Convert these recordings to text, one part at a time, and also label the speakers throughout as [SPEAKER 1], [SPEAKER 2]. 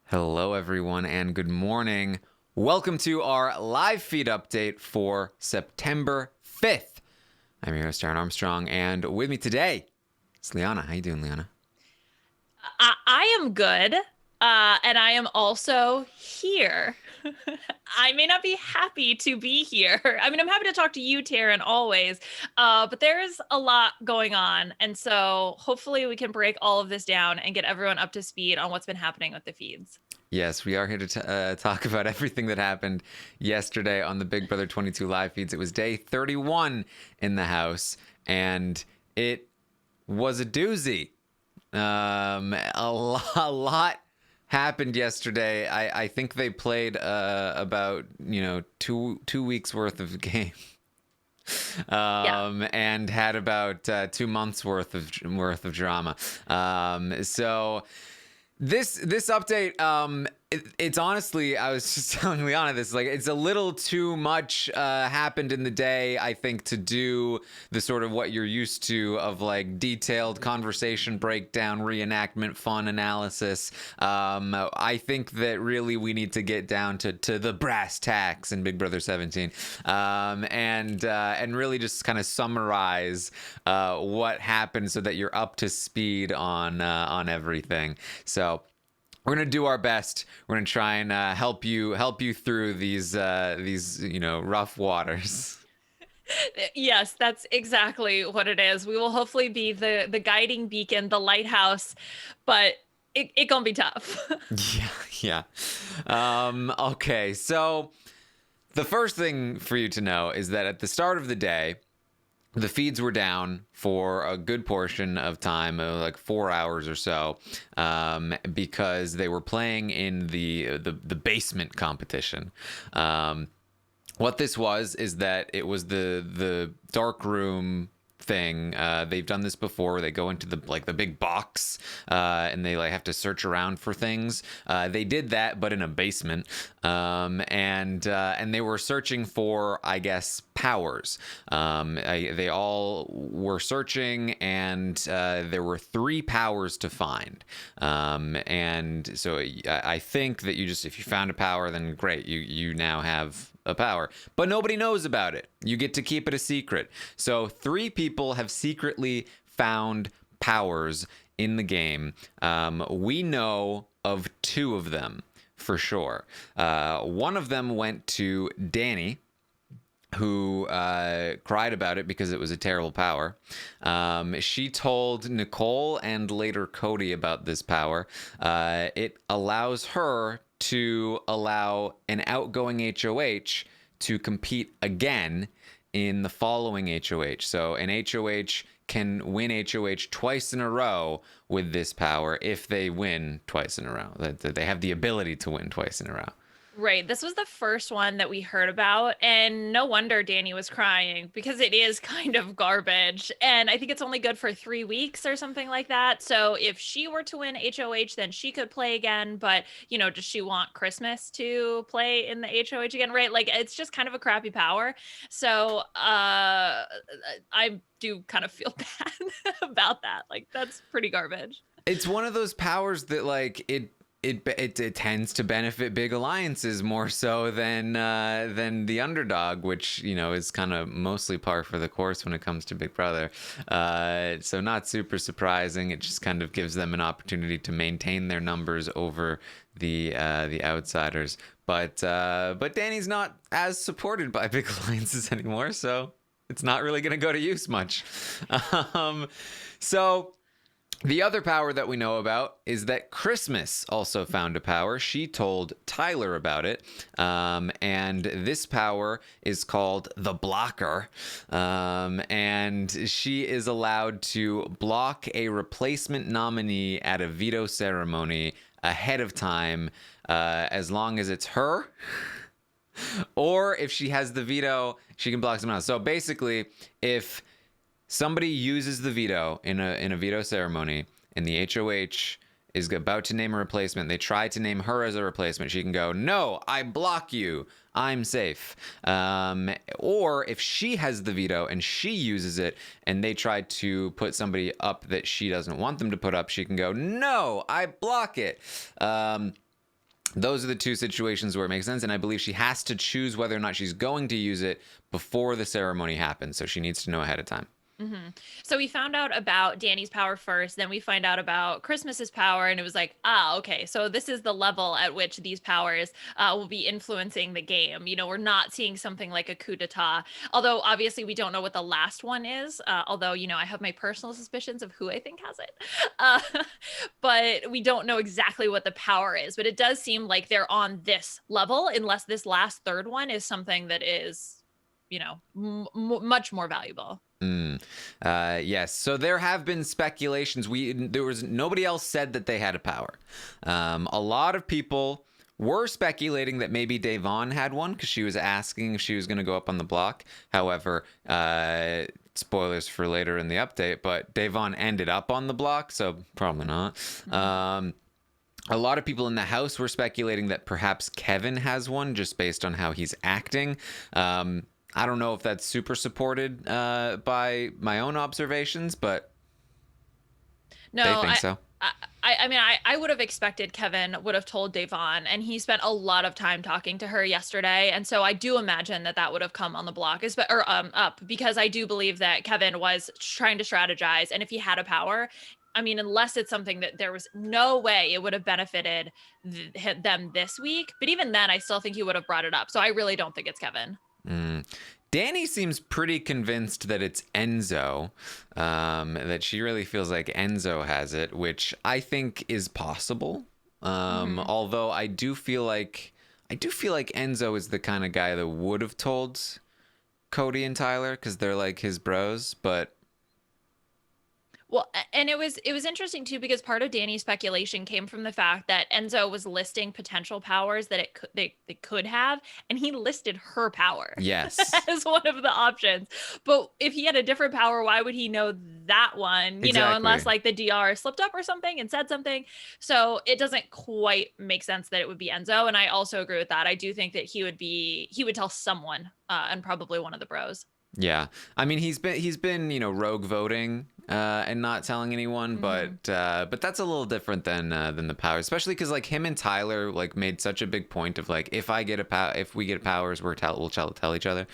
[SPEAKER 1] Hello, everyone, and good morning. Welcome to our live feed update for September 5th. I'm your host, Taran Armstrong, and with me today is Liana. How you doing, Liana?
[SPEAKER 2] I am good. And I am also here. I may not be happy to be here. I mean, I'm happy to talk to you, Taryn, always. But there's a lot going on. And so hopefully we can break all of this down and get everyone up to speed on what's been happening with the feeds.
[SPEAKER 1] Yes, we are here to talk about everything that happened yesterday on the Big Brother 22 live feeds. It was day 31 in the house, and it was a doozy. A lot happened yesterday. I think they played about two weeks worth of game,
[SPEAKER 2] Yeah.
[SPEAKER 1] and had about 2 months worth of drama. So this update, it's honestly, I was just telling Liana this, like, it's a little too much happened in the day, I think, to do the sort of what you're used to of like detailed conversation breakdown, reenactment, fun analysis. I think that really we need to get down to the brass tacks in Big Brother 17, and really just kind of summarize what happened so that you're up to speed on everything. So we're gonna do our best. We're gonna try and help you through these rough waters.
[SPEAKER 2] Yes, that's exactly what it is. We will hopefully be the guiding beacon, the lighthouse, but it gonna be tough.
[SPEAKER 1] Yeah, yeah. Okay, so the first thing for you to know is that at the start of the day, the feeds were down for a good portion of time, like 4 hours or so, because they were playing in the basement competition. What this was is that it was the dark room thing. They've done this before. They go into the big box, and they like have to search around for things. They did that, but in a basement, and they were searching for, I guess, powers. They all were searching, and there were three powers to find. And so I think that if you found a power, then great, you now have a power, but nobody knows about it. You get to keep it a secret. So three people have secretly found powers in the game. We know of two of them for sure. One of them went to Danny, who cried about it because it was a terrible power. She told Nicole and later Cody about this power. It allows her to allow an outgoing HOH to compete again in the following HOH. So an HOH can win HOH twice in a row with this power if they win twice in a row. That they have the ability to win twice in a row.
[SPEAKER 2] Right. This was the first one that we heard about, and no wonder Danny was crying because it is kind of garbage. And I think it's only good for 3 weeks or something like that. So if she were to win HOH, then she could play again. But, does she want Christmas to play in the HOH again? Right. Like it's just kind of a crappy power. So I do kind of feel bad about that. Like that's pretty garbage.
[SPEAKER 1] It's one of those powers that like it tends to benefit big alliances more so than the underdog, which is kind of mostly par for the course when it comes to Big Brother. So not super surprising. It just kind of gives them an opportunity to maintain their numbers over the outsiders. But Danny's not as supported by big alliances anymore, so it's not really going to go to use much. Um, so the other power that we know about is that Christmas also found a power. She told Tyler about it. And this power is called the Blocker. And she is allowed to block a replacement nominee at a veto ceremony ahead of time, as long as it's her. Or if she has the veto, she can block someone else. So basically, if somebody uses the veto in a veto ceremony, and the HOH is about to name a replacement. They try to name her as a replacement. She can go, "No, I block you. I'm safe." Or if she has the veto and she uses it, and they try to put somebody up that she doesn't want them to put up, she can go, "No, I block it." Those are the two situations where it makes sense, and I believe she has to choose whether or not she's going to use it before the ceremony happens, so she needs to know ahead of time.
[SPEAKER 2] So we found out about Danny's power first, then we find out about Christmas's power, and it was like, ah, okay, so this is the level at which these powers will be influencing the game. You know, we're not seeing something like a coup d'etat, although obviously we don't know what the last one is. Although, you know, I have my personal suspicions of who I think has it, uh, but we don't know exactly what the power is. But it does seem like they're on this level, unless this last third one is something that is, you know, much more valuable.
[SPEAKER 1] Yes. So there have been speculations. There was nobody else said that they had a power. A lot of people were speculating that maybe Devon had one because she was asking if she was going to go up on the block. However, spoilers for later in the update, but Devon ended up on the block, so probably not. A lot of people in the house were speculating that perhaps Kevin has one just based on how he's acting. I don't know if that's super supported by my own observations, but
[SPEAKER 2] no,
[SPEAKER 1] they think so.
[SPEAKER 2] I mean, I would have expected Kevin would have told Devon, and he spent a lot of time talking to her yesterday, and so I do imagine that that would have come on the block, or up, because I do believe that Kevin was trying to strategize, and if he had a power, I mean, unless it's something that there was no way it would have benefited them this week, but even then, I still think he would have brought it up. So I really don't think it's Kevin.
[SPEAKER 1] Danny seems pretty convinced that it's Enzo, that she really feels like Enzo has it, which I think is possible. Although I do feel like Enzo is the kind of guy that would have told Cody and Tyler because they're like his bros, but
[SPEAKER 2] Well, and it was interesting too because part of Danny's speculation came from the fact that Enzo was listing potential powers that they could have, and he listed her power
[SPEAKER 1] yes,
[SPEAKER 2] as one of the options. But if he had a different power, why would he know that one? You know,
[SPEAKER 1] Exactly.
[SPEAKER 2] unless like the DR slipped up or something and said something. So it doesn't quite make sense that it would be Enzo. And I also agree with that. I do think that he would tell someone, and probably one of the bros.
[SPEAKER 1] Yeah, I mean he's been rogue voting and not telling anyone, but that's a little different than the power, especially because like him and Tyler like made such a big point of like if we get powers we'll tell each other.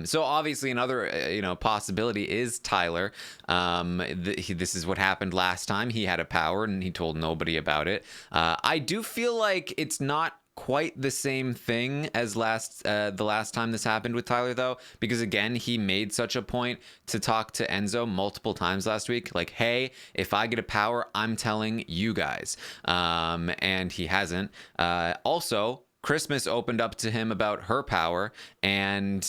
[SPEAKER 1] So obviously another possibility is Tyler. This is what happened last time. He had a power and he told nobody about it. I do feel like it's not quite the same thing as the last time this happened with Tyler though, because again he made such a point to talk to Enzo multiple times last week like, hey, if I get a power I'm telling you guys, and he hasn't. Also Christmas opened up to him about her power and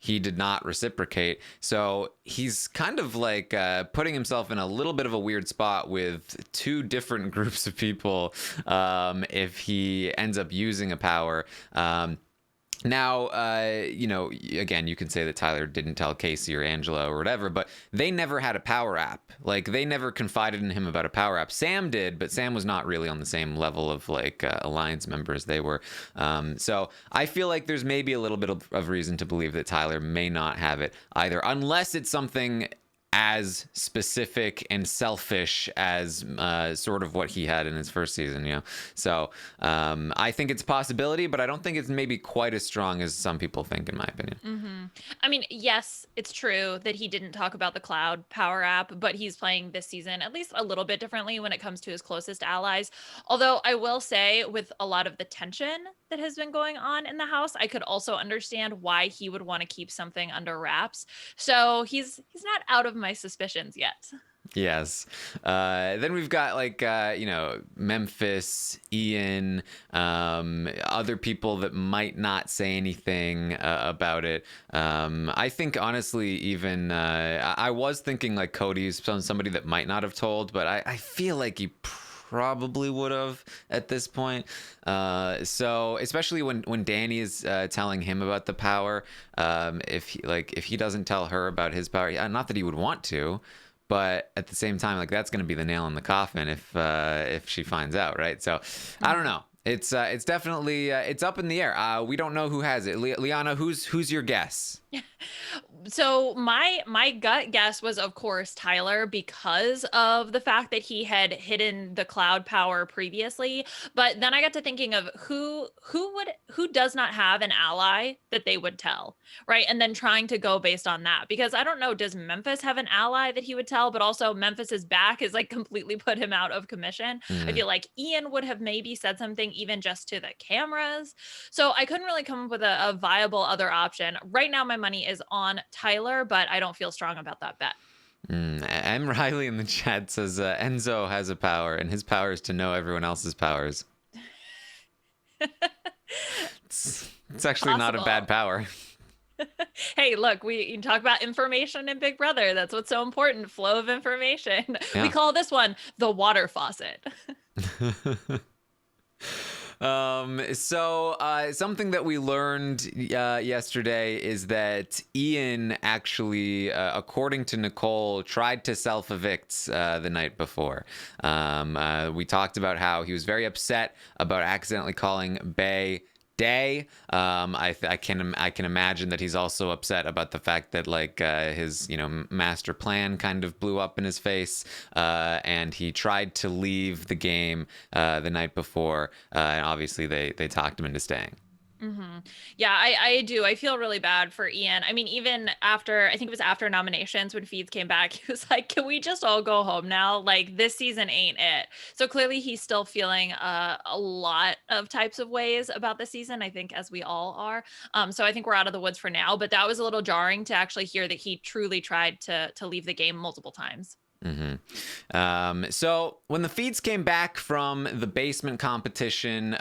[SPEAKER 1] he did not reciprocate. So he's kind of like putting himself in a little bit of a weird spot with two different groups of people if he ends up using a power. Now, again, you can say that Tyler didn't tell Casey or Angela or whatever, but they never had a power app. Like, they never confided in him about a power app. Sam did, but Sam was not really on the same level of, like, Alliance members they were. So I feel like there's maybe a little bit of reason to believe that Tyler may not have it either, unless it's something as specific and selfish as sort of what he had in his first season, So I think it's a possibility, but I don't think it's maybe quite as strong as some people think, in my opinion.
[SPEAKER 2] I mean, yes, it's true that he didn't talk about the Cloud Power app, but he's playing this season at least a little bit differently when it comes to his closest allies. Although I will say, with a lot of the tension that has been going on in the house, I could also understand why he would want to keep something under wraps. So he's not out of my suspicions yet.
[SPEAKER 1] Yes. Then we've got like, Memphis, Ian, other people that might not say anything about it. I think honestly, even I was thinking like Cody's somebody that might not have told, but I feel like he probably would have at this point. So especially when Danny is telling him about the power, if he doesn't tell her about his power, not that he would want to, but at the same time, like that's going to be the nail in the coffin if she finds out, right? So I don't know. It's definitely it's up in the air. We don't know who has it. Liana, who's your guess?
[SPEAKER 2] So my gut guess was, of course, Tyler, because of the fact that he had hidden the cloud power previously. But then I got to thinking of who does not have an ally that they would tell, right? And then trying to go based on that, because I don't know, does Memphis have an ally that he would tell? But also Memphis's back is like completely put him out of commission. I
[SPEAKER 1] Mm.
[SPEAKER 2] feel like Ian would have maybe said something even just to the cameras. So I couldn't really come up with a viable other option. Right now, my money is on Tyler, but I don't feel strong about that bet.
[SPEAKER 1] M. Riley in the chat says Enzo has a power, and his power is to know everyone else's powers. It's actually not a bad
[SPEAKER 2] Possible.
[SPEAKER 1] power.
[SPEAKER 2] Hey, look, we can talk about information in Big Brother. That's what's so important. Flow of information. We
[SPEAKER 1] Yeah.
[SPEAKER 2] call this one the water faucet.
[SPEAKER 1] So something that we learned yesterday is that Ian actually, according to Nicole, tried to self-evict the night before. We talked about how he was very upset about accidentally calling Bay Day. I can imagine that he's also upset about the fact that like his master plan kind of blew up in his face, and he tried to leave the game the night before, and obviously they talked him into staying.
[SPEAKER 2] Mm-hmm. Yeah, I do. I feel really bad for Ian. I mean, even after, I think it was after nominations when Feeds came back, he was like, can we just all go home now? Like, this season ain't it. So clearly he's still feeling a lot of types of ways about the season, I think, as we all are. So I think we're out of the woods for now, but that was a little jarring to actually hear that he truly tried to leave the game multiple times.
[SPEAKER 1] So when the feeds came back from the basement competition,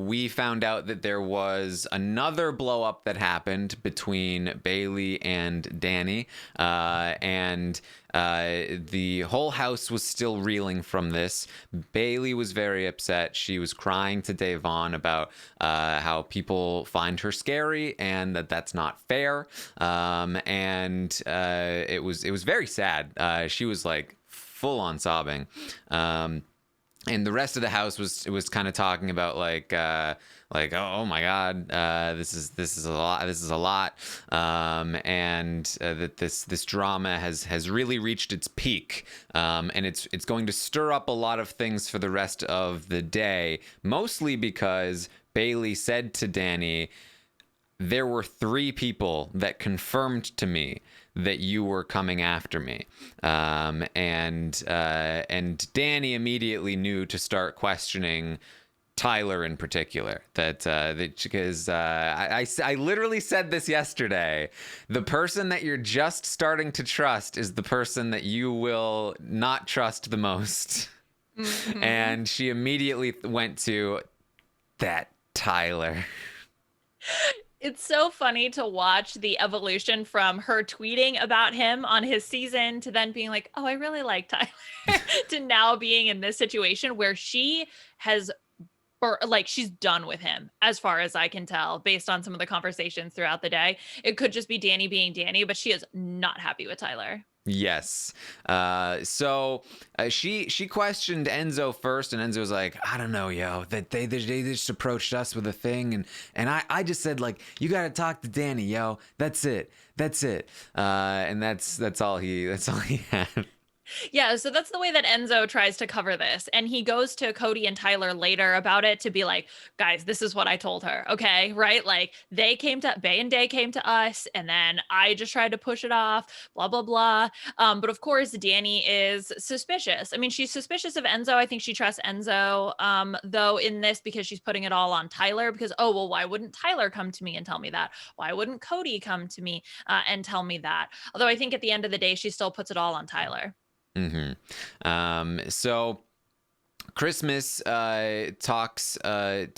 [SPEAKER 1] we found out that there was another blow up that happened between Bailey and Danny, and the whole house was still reeling from this. Bailey was very upset. She was crying to Davon about how people find her scary and that that's not fair. And it was very sad. She was like full on sobbing. And the rest of the house was kind of talking about like oh my god, this is a lot, and that this drama has really reached its peak, and it's going to stir up a lot of things for the rest of the day, mostly because Bailey said to Danny, there were 3 people that confirmed to me that you were coming after me, and Danny immediately knew to start questioning Tyler in particular. Because I literally said this yesterday. The person that you're just starting to trust is the person that you will not trust the most. Mm-hmm. And she immediately went to that Tyler.
[SPEAKER 2] It's so funny to watch the evolution from her tweeting about him on his season to then being like, oh, I really like Tyler, to now being in this situation where she has, or like, she's done with him, as far as I can tell, based on some of the conversations throughout the day. It could just be Danny being Danny, but she is not happy with Tyler.
[SPEAKER 1] Yes. So she questioned Enzo first, and Enzo was like, I don't know, yo, that they just approached us with a thing, and I just said, like, you gotta talk to Danny, yo. That's it. And that's all he had.
[SPEAKER 2] Yeah, so that's the way that Enzo tries to cover this. And he goes to Cody and Tyler later about it to be like, guys, this is what I told her. Okay. Right. Like Bay and Day came to us, and then I just tried to push it off, blah, blah, blah. But of course, Danny is suspicious. I mean, she's suspicious of Enzo. I think she trusts Enzo, though, in this, because she's putting it all on Tyler, because, oh, well, why wouldn't Tyler come to me and tell me that? Why wouldn't Cody come to me and tell me that? Although I think at the end of the day, she still puts it all on Tyler.
[SPEAKER 1] So Christmas talks to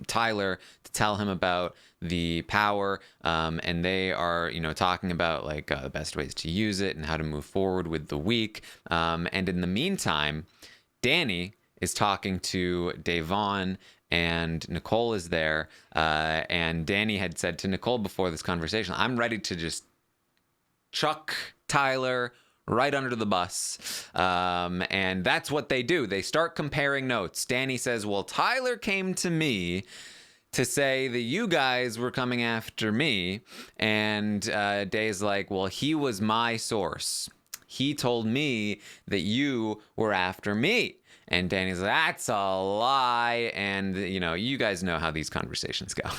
[SPEAKER 1] Tyler to tell him about the power, and they are talking about like the best ways to use it and how to move forward with the week. And in the meantime, Danny is talking to Davon, and Nicole is there, and Danny had said to Nicole before this conversation, I'm ready to just chuck Tyler right under the bus. And that's what they do. They start comparing notes. Danny says, well, Tyler came to me to say that you guys were coming after me. And Day's like, well, he was my source. He told me that you were after me. And Danny's like, that's a lie. And, you know, you guys know how these conversations go.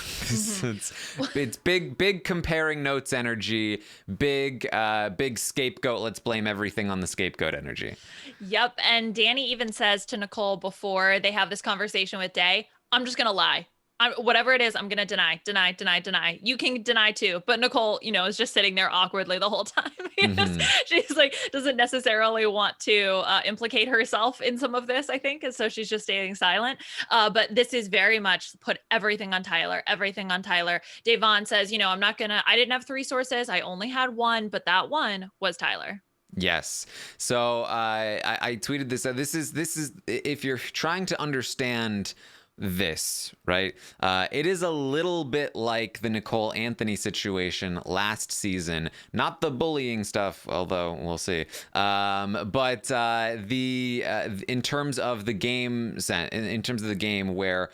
[SPEAKER 1] It's big comparing notes energy, big scapegoat. Let's blame everything on the scapegoat energy.
[SPEAKER 2] Yep. And Danny even says to Nicole before they have this conversation with Day, I'm just going to lie. Whatever it is, I'm going to deny. You can deny too. But Nicole, you know, is just sitting there awkwardly the whole time. She's like, doesn't necessarily want to implicate herself in some of this, I think. And so she's just staying silent. But this is very much put everything on Tyler. Davon says, you know, I didn't have 3 sources. I only had one, but that one was Tyler.
[SPEAKER 1] Yes. So I tweeted this. This is if you're trying to understand this, right? It is a little bit like the Nicole Anthony situation last season. Not the bullying stuff, although we'll see. But in terms of the game, in terms of the game where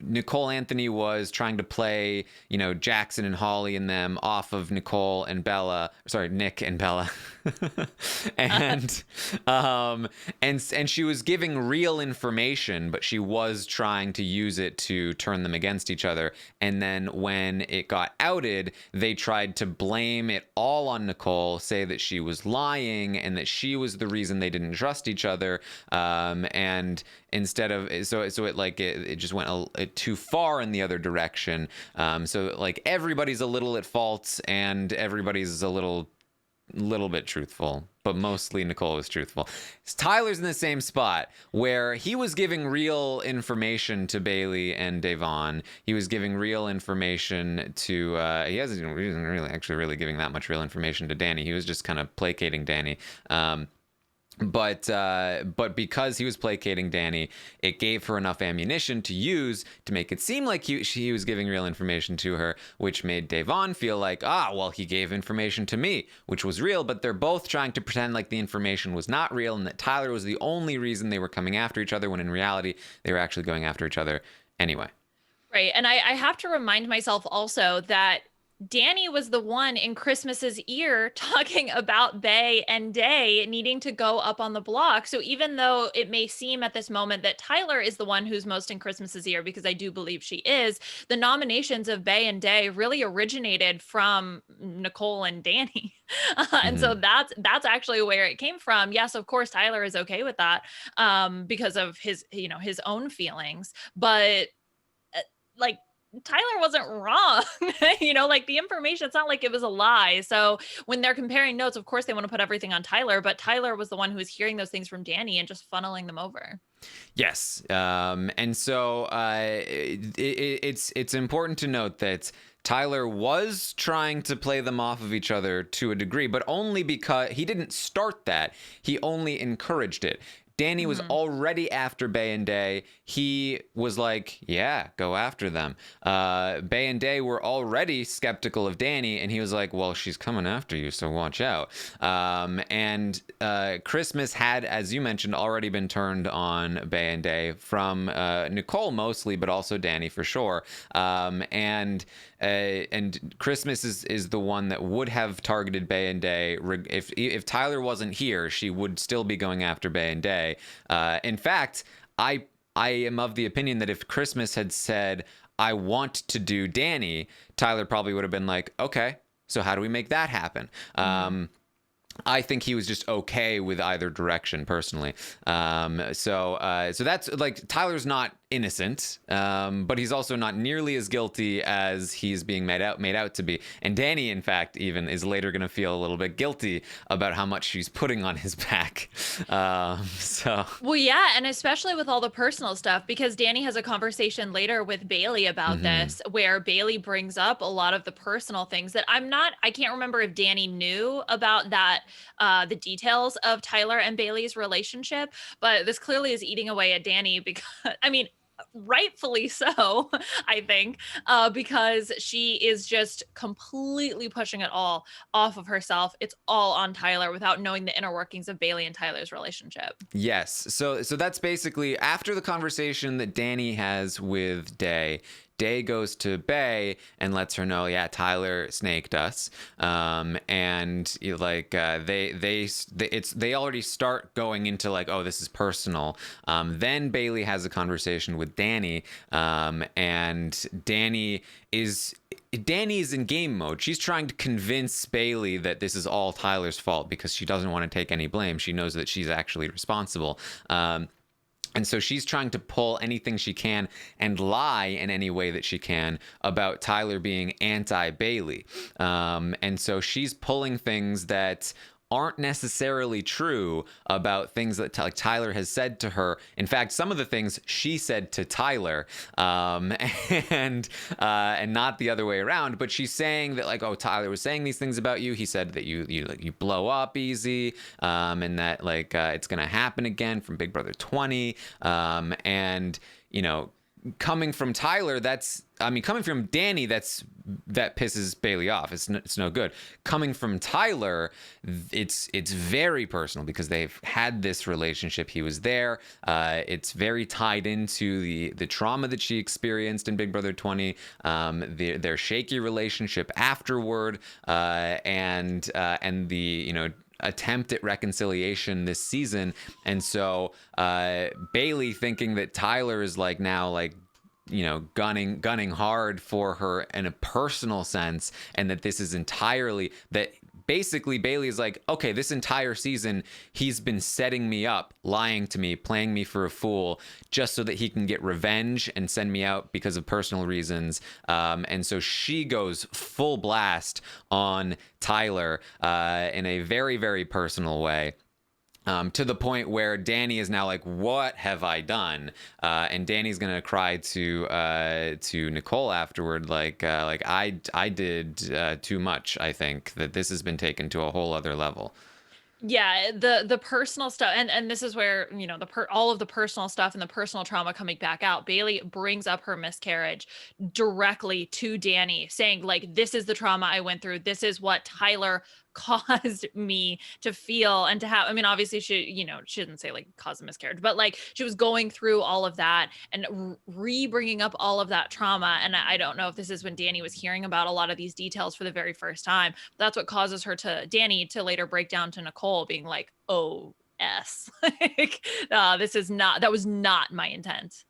[SPEAKER 1] Nicole Anthony was trying to play, you know, Jackson and Holly and them off of Nick and Bella, and she was giving real information, but she was trying to use it to turn them against each other. And then when it got outed, they tried to blame it all on Nicole, say that she was lying and that she was the reason they didn't trust each other. And instead of it just went too far in the other direction. So like everybody's a little at fault and everybody's a little bit truthful, but mostly Nicole was truthful. Tyler's in the same spot where he was giving real information to Bailey and Davon. He was giving real information to he wasn't really giving that much real information to Danny. He was just kind of placating Danny. But because he was placating Danny, it gave her enough ammunition to use to make it seem like he was giving real information to her, which made Davon feel like, well, he gave information to me, which was real, but they're both trying to pretend like the information was not real and that Tyler was the only reason they were coming after each other, when in reality, they were actually going after each other anyway.
[SPEAKER 2] Right. And I have to remind myself also that Danny was the one in Christmas's ear talking about Bay and Day needing to go up on the block. So even though it may seem at this moment that Tyler is the one who's most in Christmas's ear, because I do believe she is, the nominations of Bay and Day really originated from Nicole and Danny. And so that's actually where it came from. Yes, of course, Tyler is okay with that because of his own feelings. But like, Tyler wasn't wrong. Like the information, it's not like it was a lie. So when they're comparing notes, of course they want to put everything on Tyler, but Tyler was the one who was hearing those things from Danny and just funneling them over.
[SPEAKER 1] Yes. And so it's important to note that Tyler was trying to play them off of each other to a degree, but only because he didn't start that. He only encouraged it. Danny was already after Bay and Day. He was like, yeah, go after them. Bay and Day were already skeptical of Danny, and he was like, well, she's coming after you, so watch out. And Christmas had, as you mentioned, already been turned on Bay and Day from Nicole mostly, but also Danny for sure. And Christmas is the one that would have targeted Bay and Day. If Tyler wasn't here, she would still be going after Bay and Day. In fact, I am of the opinion that if Christmas had said, I want to do Danny, Tyler probably would have been like, okay, so how do we make that happen? I think he was just okay with either direction personally. So that's like, Tyler's not innocent, but he's also not nearly as guilty as he's being made out to be. And Danny, in fact, even is later going to feel a little bit guilty about how much she's putting on his back. Well,
[SPEAKER 2] yeah, and especially with all the personal stuff, because Danny has a conversation later with Bailey about this, where Bailey brings up a lot of the personal things that I can't remember if Danny knew about that, the details of Tyler and Bailey's relationship, but this clearly is eating away at Danny because, I mean, rightfully so, I think, because she is just completely pushing it all off of herself. It's all on Tyler without knowing the inner workings of Bailey and Tyler's relationship.
[SPEAKER 1] Yes. So that's basically after the conversation that Danny has with Day. Day goes to Bay and lets her know, yeah, Tyler snaked us, and they already start going into like, oh, this is personal. Then Bailey has a conversation with Danny, and Danny is in game mode. She's trying to convince Bailey that this is all Tyler's fault because she doesn't want to take any blame. She knows that she's actually responsible. And so she's trying to pull anything she can and lie in any way that she can about Tyler being anti-Bailey. And so she's pulling things that aren't necessarily true about things that like Tyler has said to her. In fact, some of the things she said to Tyler, and not the other way around. But she's saying that like, oh, Tyler was saying these things about you. He said that you blow up easy, and that like it's gonna happen again from Big Brother 20, and you know. Coming from Tyler, coming from Danny, that pisses Bailey off. It's no good. Coming from Tyler, it's very personal because they've had this relationship. He was there. It's very tied into the trauma that she experienced in Big Brother 20, their shaky relationship afterward, and the attempt at reconciliation this season. And so Bailey thinking that Tyler is like now like gunning hard for her in a personal sense, and that this is entirely that basically Bailey is like, okay, this entire season he's been setting me up, lying to me, playing me for a fool, just so that he can get revenge and send me out because of personal reasons. And so she goes full blast on Tyler in a very, very personal way. To the point where Danny is now like, "What have I done?" And Danny's gonna cry to Nicole afterward, like I did too much. I think that this has been taken to a whole other level.
[SPEAKER 2] Yeah, the personal stuff, and this is where all of the personal stuff and the personal trauma coming back out. Bailey brings up her miscarriage directly to Danny, saying like, "This is the trauma I went through. This is what Tyler caused me to feel and to have." I mean, obviously she didn't say like cause a miscarriage, but like she was going through all of that and bringing up all of that trauma. And I don't know if this is when Danny was hearing about a lot of these details for the very first time. That's what causes Danny to later break down to Nicole, being like, "Oh, like, that was not my intent."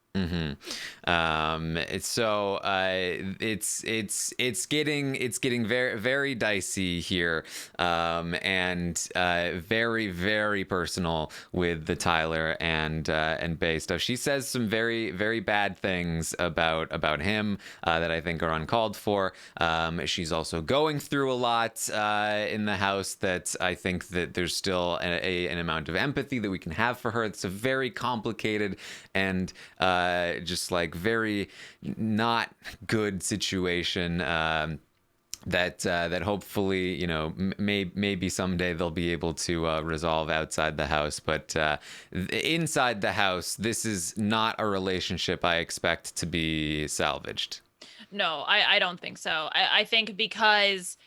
[SPEAKER 1] It's getting very, very dicey here, and very, very personal with the Tyler and Bay stuff. She says some very, very bad things about him that I think are uncalled for. She's also going through a lot in the house that I think that there's still an amount of empathy that we can have for her. It's a very complicated and just like very not good situation that hopefully maybe someday they'll be able to resolve outside the house, but inside the house this is not a relationship I expect to be salvaged.
[SPEAKER 2] No, I don't think so. I think because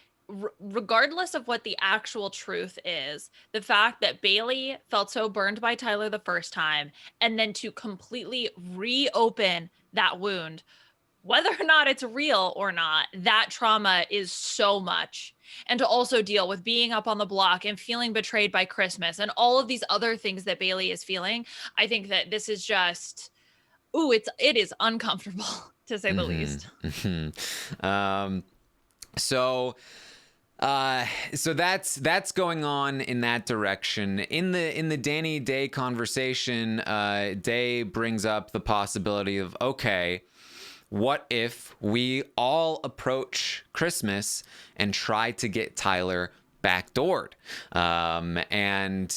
[SPEAKER 2] regardless of what the actual truth is, the fact that Bailey felt so burned by Tyler the first time, and then to completely reopen that wound, whether or not it's real or not, that trauma is so much. And to also deal with being up on the block and feeling betrayed by Christmas and all of these other things that Bailey is feeling, I think that this is just, it is uncomfortable to say the least.
[SPEAKER 1] So that's going on in that direction. In the Danny Day conversation, Day brings up the possibility of, okay, what if we all approach Christmas and try to get Tyler backdoored, and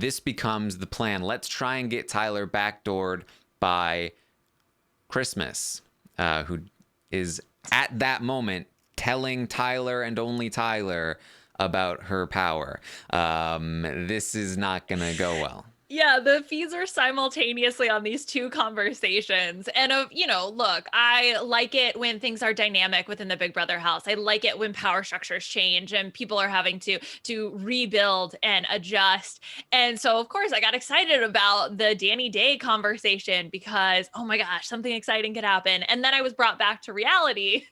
[SPEAKER 1] this becomes the plan. Let's try and get Tyler backdoored by Christmas, who is at that moment telling Tyler and only Tyler about her power. This is not gonna go well.
[SPEAKER 2] Yeah, the feeds are simultaneously on these two conversations. And look, I like it when things are dynamic within the Big Brother house. I like it when power structures change and people are having to rebuild and adjust. And so of course I got excited about the Danny Day conversation because oh my gosh, something exciting could happen. And then I was brought back to reality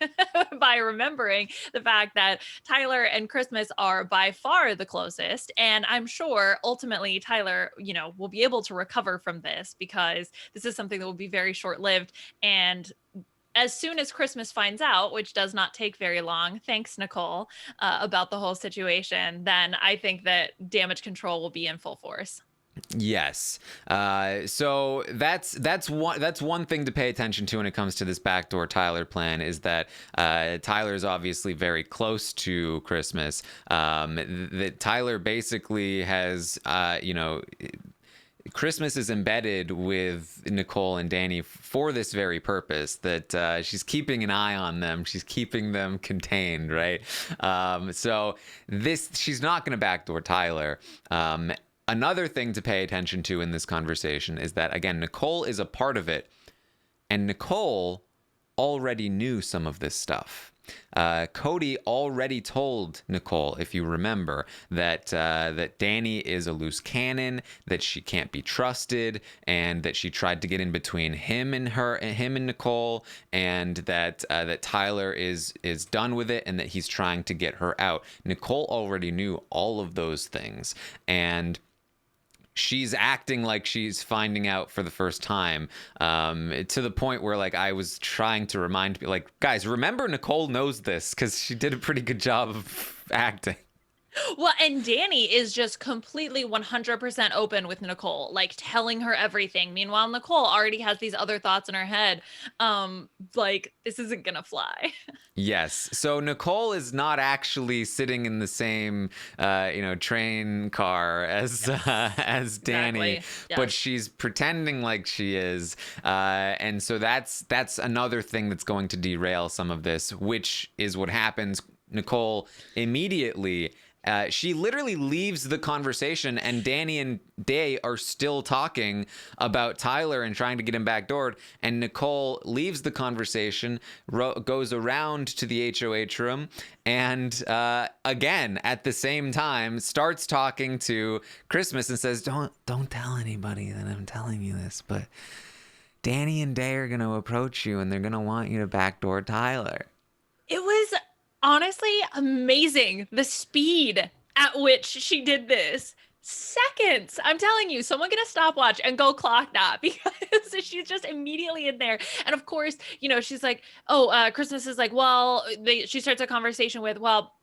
[SPEAKER 2] by remembering the fact that Tyler and Christmas are by far the closest. And I'm sure ultimately Tyler, will be able to recover from this because this is something that will be very short lived. And as soon as Christmas finds out, which does not take very long, thanks, Nicole, about the whole situation, then I think that damage control will be in full force.
[SPEAKER 1] Yes. So that's one thing to pay attention to when it comes to this backdoor Tyler plan is that Tyler is obviously very close to Christmas. That Tyler basically has Christmas is embedded with Nicole and Danny for this very purpose, that she's keeping an eye on them. She's keeping them contained, right? So she's not going to backdoor Tyler. Another thing to pay attention to in this conversation is that, again, Nicole is a part of it, and Nicole already knew some of this stuff. Cody already told Nicole, if you remember, that Danny is a loose cannon, that she can't be trusted, and that she tried to get in between him and Nicole, and that Tyler is done with it, and that he's trying to get her out. Nicole already knew all of those things, and she's acting like she's finding out for the first time, to the point where, like, I was trying to remind people, like, guys, remember Nicole knows this because she did a pretty good job of acting.
[SPEAKER 2] Well, and Danny is just completely 100% open with Nicole, like telling her everything. Meanwhile, Nicole already has these other thoughts in her head. Like this isn't gonna fly.
[SPEAKER 1] Yes. So Nicole is not actually sitting in the same, train car as
[SPEAKER 2] Yes,
[SPEAKER 1] as Danny,
[SPEAKER 2] exactly.
[SPEAKER 1] but
[SPEAKER 2] Yes.
[SPEAKER 1] she's pretending like she is, and so that's another thing that's going to derail some of this, which is what happens. Nicole immediately. She literally leaves the conversation, and Danny and Day are still talking about Tyler and trying to get him backdoored. And Nicole leaves the conversation, goes around to the HOH room, and again at the same time starts talking to Christmas and says, "Don't tell anybody that I'm telling you this, but Danny and Day are gonna approach you, and they're gonna want you to backdoor Tyler."
[SPEAKER 2] It was honestly amazing the speed at which she did this. Seconds. I'm telling you, someone get a stopwatch and go clock that because she's just immediately in there. And of course, she's like, oh, Christmas is like, well, she starts a conversation with, well,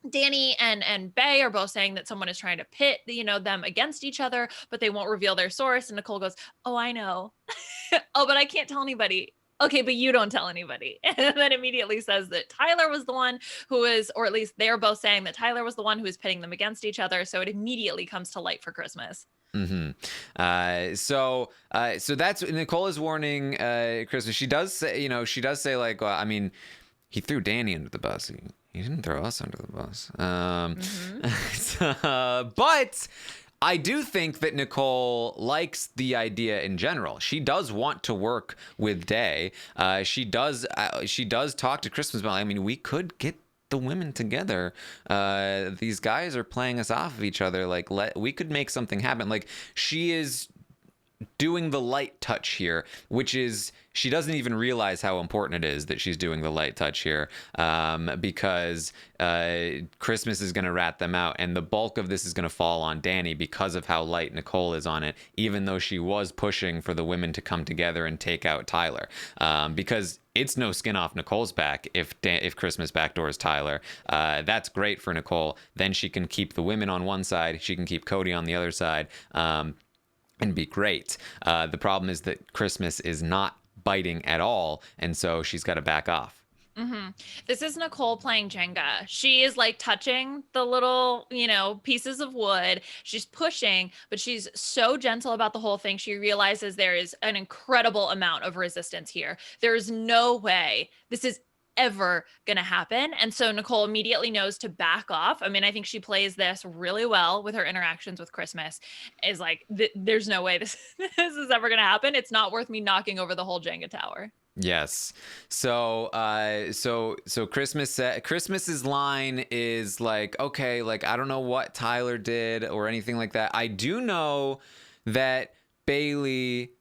[SPEAKER 2] Danny and Bay are both saying that someone is trying to pit, them against each other, but they won't reveal their source. And Nicole goes, "Oh, I know. Oh, but I can't tell anybody." Okay, but you don't tell anybody. And then immediately says that Tyler was the one who is, or at least they're both saying that Tyler was the one who is pitting them against each other. So it immediately comes to light for Christmas.
[SPEAKER 1] Mm-hmm. So that's Nicole is warning Christmas. She does say, like, well, I mean, he threw Danny under the bus. He didn't throw us under the bus.
[SPEAKER 2] Mm-hmm.
[SPEAKER 1] But I do think that Nicole likes the idea in general. She does want to work with Day. She does talk to Christmas about, I mean, we could get the women together. These guys are playing us off of each other. Like, we could make something happen. Like, she is doing the light touch here, which is, she doesn't even realize how important it is that she's doing the light touch here, because Christmas is going to rat them out, and the bulk of this is going to fall on Danny because of how light Nicole is on it, even though she was pushing for the women to come together and take out Tyler, because it's no skin off Nicole's back if Christmas backdoors Tyler. That's great for Nicole. Then she can keep the women on one side, she can keep Cody on the other side, and be great. The problem is that Christmas is not biting at all, and so she's got to back off.
[SPEAKER 2] Mm-hmm. This is Nicole playing Jenga. She is like touching the little, pieces of wood. She's pushing, but she's so gentle about the whole thing. She realizes there is an incredible amount of resistance here. There is no way this is ever going to happen. And so Nicole immediately knows to back off. I mean, I think she plays this really well with her interactions with Christmas. Is like, there's no way this this is ever going to happen. It's not worth me knocking over the whole Jenga tower.
[SPEAKER 1] Yes. So Christmas's line is like, okay, like I don't know what Tyler did or anything like that. I do know that Bailey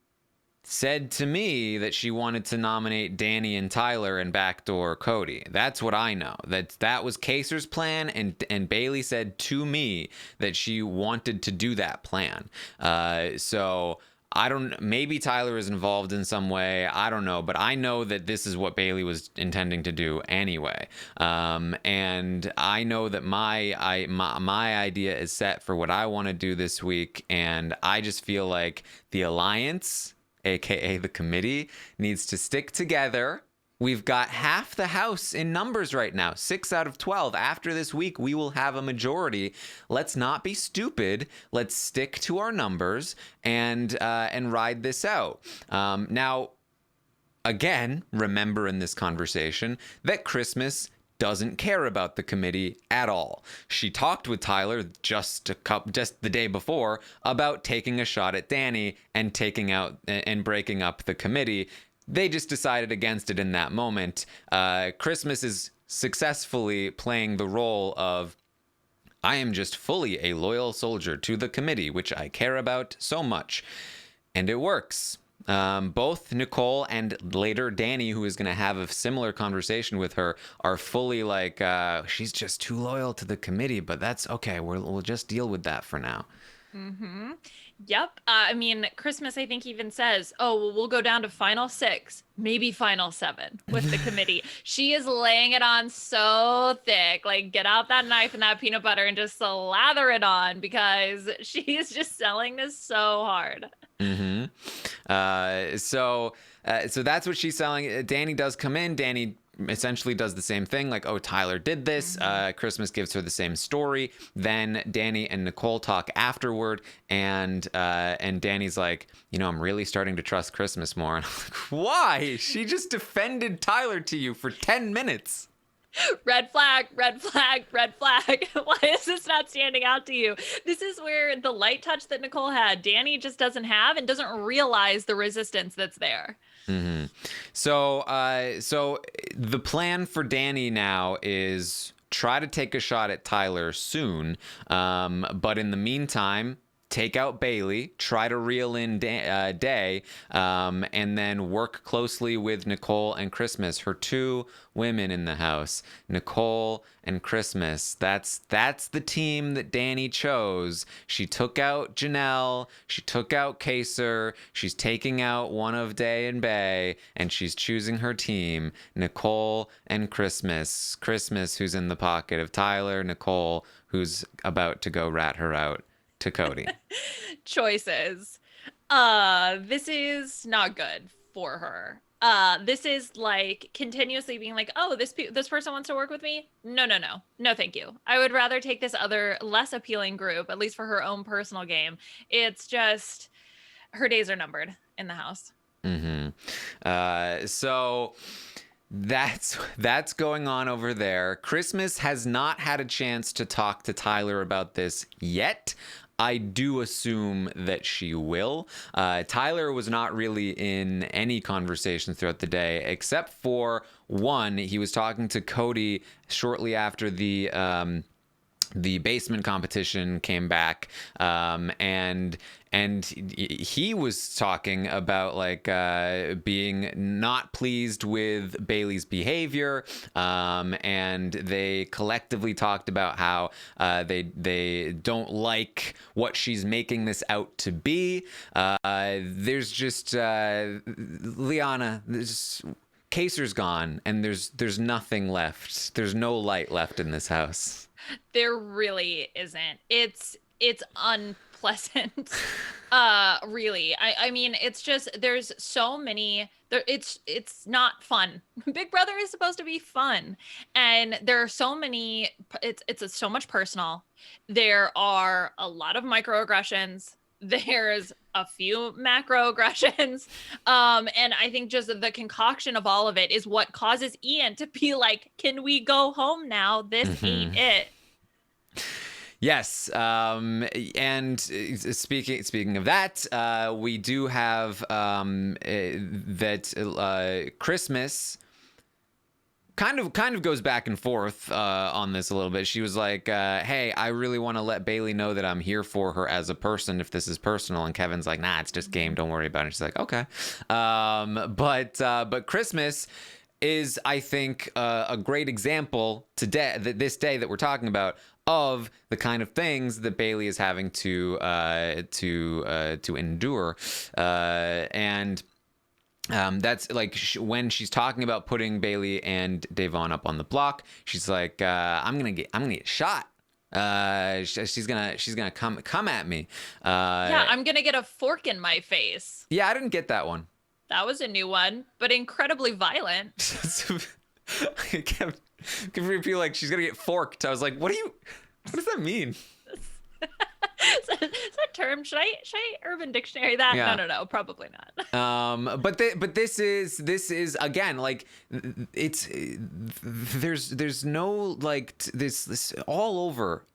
[SPEAKER 1] said to me that she wanted to nominate Danny and Tyler and backdoor Cody. That's what I know. That was Kaser's plan, and Bailey said to me that she wanted to do that plan. So I don't. Maybe Tyler is involved in some way. I don't know, but I know that this is what Bailey was intending to do anyway. And I know that my idea is set for what I want to do this week, and I just feel like the alliance, aka the committee, needs to stick together. We've got half the house in numbers right now, 6 out of 12. After this week, we will have a majority. Let's not be stupid. Let's stick to our numbers and ride this out. Now, again, remember in this conversation that Christmas doesn't care about the committee at all. She talked with Tyler just the day before about taking a shot at Danny and taking out and breaking up the committee. They just decided against it in that moment. Christmas is successfully playing the role of, I am just fully a loyal soldier to the committee, which I care about so much. And it works. Both Nicole and later Danny, who is going to have a similar conversation with her, are fully like, she's just too loyal to the committee, but that's okay. We'll just deal with that for now.
[SPEAKER 2] Mm-hmm. Yep. I mean, Christmas, I think, even says, oh, well, we'll go down to final 6, maybe final 7 with the committee. She is laying it on so thick. Like, get out that knife and that peanut butter and just slather it on, because she is just selling this so hard.
[SPEAKER 1] Mm-hmm. So that's what she's selling. Danny does come in. Danny essentially does the same thing, like, oh, Tyler did this. Christmas gives her the same story. Then Danny and Nicole talk afterward, and Danny's like, I'm really starting to trust Christmas more. And I'm like, why? She just defended Tyler to you for 10 minutes.
[SPEAKER 2] Red flag, red flag, red flag. Why is this not standing out to you? This is where the light touch that Nicole had, Danny just doesn't have and doesn't realize the resistance that's there.
[SPEAKER 1] Mm-hmm. So the plan for Danny now is try to take a shot at Tyler soon. But in the meantime, take out Bailey, try to reel in Day, and then work closely with Nicole and Christmas, her 2 women in the house. Nicole and Christmas. That's the team that Danny chose. She took out Janelle. She took out Kaser. She's taking out one of Day and Bay, and she's choosing her team. Nicole and Christmas. Christmas, who's in the pocket of Tyler. Nicole, who's about to go rat her out to Cody.
[SPEAKER 2] Choices. This is not good for her. This is like continuously being like, oh, this person wants to work with me. No, thank you. I would rather take this other less appealing group, at least for her own personal game. It's just her days are numbered in the house.
[SPEAKER 1] Mm-hmm. So that's going on over there. Christmas has not had a chance to talk to Tyler about this yet. I do assume that she will. Tyler was not really in any conversations throughout the day, except for one. He was talking to Cody shortly after the basement competition came back, and he was talking about like being not pleased with Bailey's behavior, and they collectively talked about how they don't like what she's making this out to be. There's just Liana. Kaser's gone, and there's nothing left. There's no light left in this house.
[SPEAKER 2] There really isn't. It's unpleasant. Really. I mean, it's just there's so many it's not fun. Big Brother is supposed to be fun. And there are so many so much personal. There are a lot of microaggressions. there's a few macroaggressions. And I think just the concoction of all of it is what causes Ian to be like, can we go home now? This ain't it.
[SPEAKER 1] Yes, and speaking of that, we do have that Christmas kind of goes back and forth on this a little bit. She was like, "Hey, I really want to let Bailey know that I'm here for her as a person if this is personal." And Kevin's like, "Nah, it's just game. Don't worry about it." She's like, "Okay," but Christmas is, I think, a great example today, this day that we're talking about, of the kind of things that Bailey is having to endure, and that's like when she's talking about putting Bailey and Davon up on the block. She's like, I'm gonna get shot. She's gonna come at me.
[SPEAKER 2] Yeah, I'm gonna get a fork in my face.
[SPEAKER 1] Yeah, I didn't get that one.
[SPEAKER 2] That was a new one, but incredibly violent.
[SPEAKER 1] I kept feel like she's gonna get forked. I was like, what does that mean?
[SPEAKER 2] Is that a term? Should I Urban Dictionary that?
[SPEAKER 1] Yeah.
[SPEAKER 2] No, probably not.
[SPEAKER 1] But this is again, like, it's there's no like this all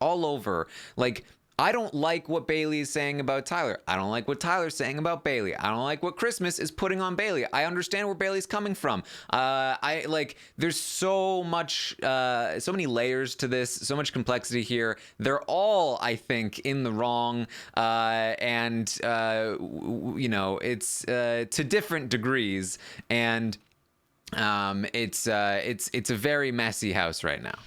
[SPEAKER 1] over, like, I don't like what Bailey is saying about Tyler. I don't like what Tyler's saying about Bailey. I don't like what Christmas is putting on Bailey. I understand where Bailey's coming from. I like, there's so many layers to this, so much complexity here. They're all, I think, in the wrong, and you know, it's to different degrees, and it's a very messy house right now.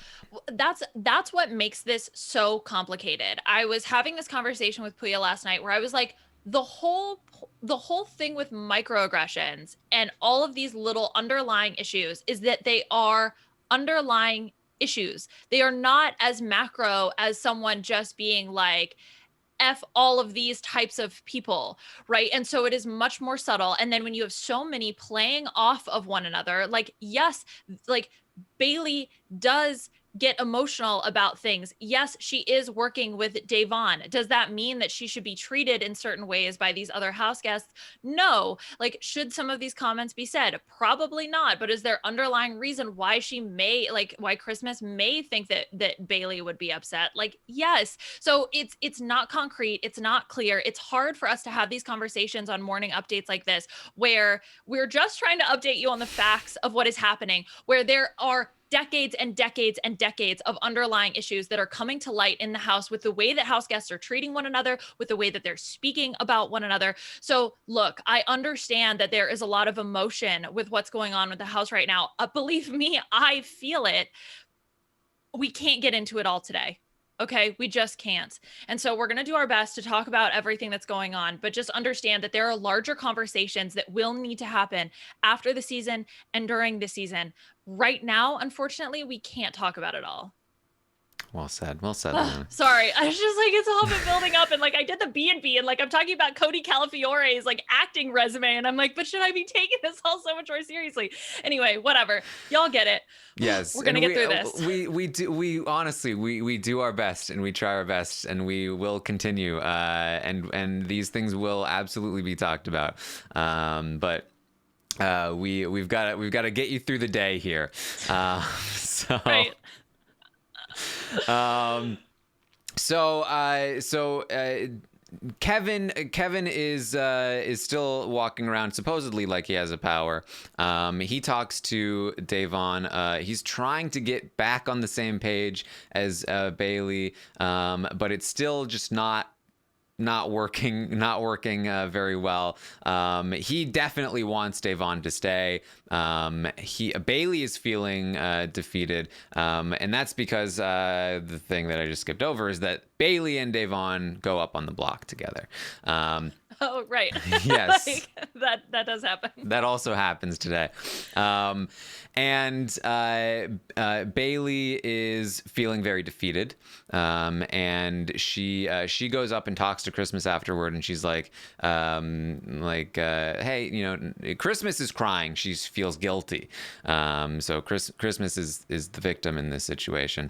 [SPEAKER 2] That's what makes this so complicated. I was having this conversation with Puya last night where I was like, the whole thing with microaggressions and all of these little underlying issues is that they are underlying issues. They are not as macro as someone just being like, F all of these types of people, right? And so it is much more subtle. And then when you have so many playing off of one another, like, yes, like Bailey does get emotional about things. Yes, she is working with Davon. Does that mean that she should be treated in certain ways by these other house guests? No. Like, should some of these comments be said? Probably not. But is there underlying reason why why Christmas may think that Bailey would be upset? Like, yes. So it's not concrete. It's not clear. It's hard for us to have these conversations on morning updates like this, where we're just trying to update you on the facts of what is happening, where there are decades and decades and decades of underlying issues that are coming to light in the house with the way that house guests are treating one another, with the way that they're speaking about one another. So look, I understand that there is a lot of emotion with what's going on with the house right now. Believe me, I feel it. We can't get into it all today. Okay, we just can't. And so we're going to do our best to talk about everything that's going on, but just understand that there are larger conversations that will need to happen after the season and during the season. Right now, unfortunately, we can't talk about it all.
[SPEAKER 1] Well said. Sorry,
[SPEAKER 2] I was just like, it's all been building up, and like I did the B&B, and like I'm talking about Cody Calafiore's like acting resume, and I'm like, but should I be taking this all so much more seriously? Anyway, whatever, y'all get it.
[SPEAKER 1] Yes,
[SPEAKER 2] we're gonna get through this.
[SPEAKER 1] We honestly we do our best, and we try our best, and we will continue. And these things will absolutely be talked about. But we've got to get you through the day here. So.
[SPEAKER 2] Right.
[SPEAKER 1] Kevin is still walking around supposedly like he has a power. He talks to Davon. He's trying to get back on the same page as Bailey, but it's still just not working very well. He definitely wants Davon to stay. Bailey is feeling defeated, and that's because the thing that I just skipped over is that Bailey and Davon go up on the block together.
[SPEAKER 2] Oh, right.
[SPEAKER 1] Yes.
[SPEAKER 2] Like, that does happen.
[SPEAKER 1] That also happens today. And Bailey is feeling very defeated. And she goes up and talks to Christmas afterward, and she's like, hey, you know, Christmas is crying. She feels guilty. So Christmas is the victim in this situation.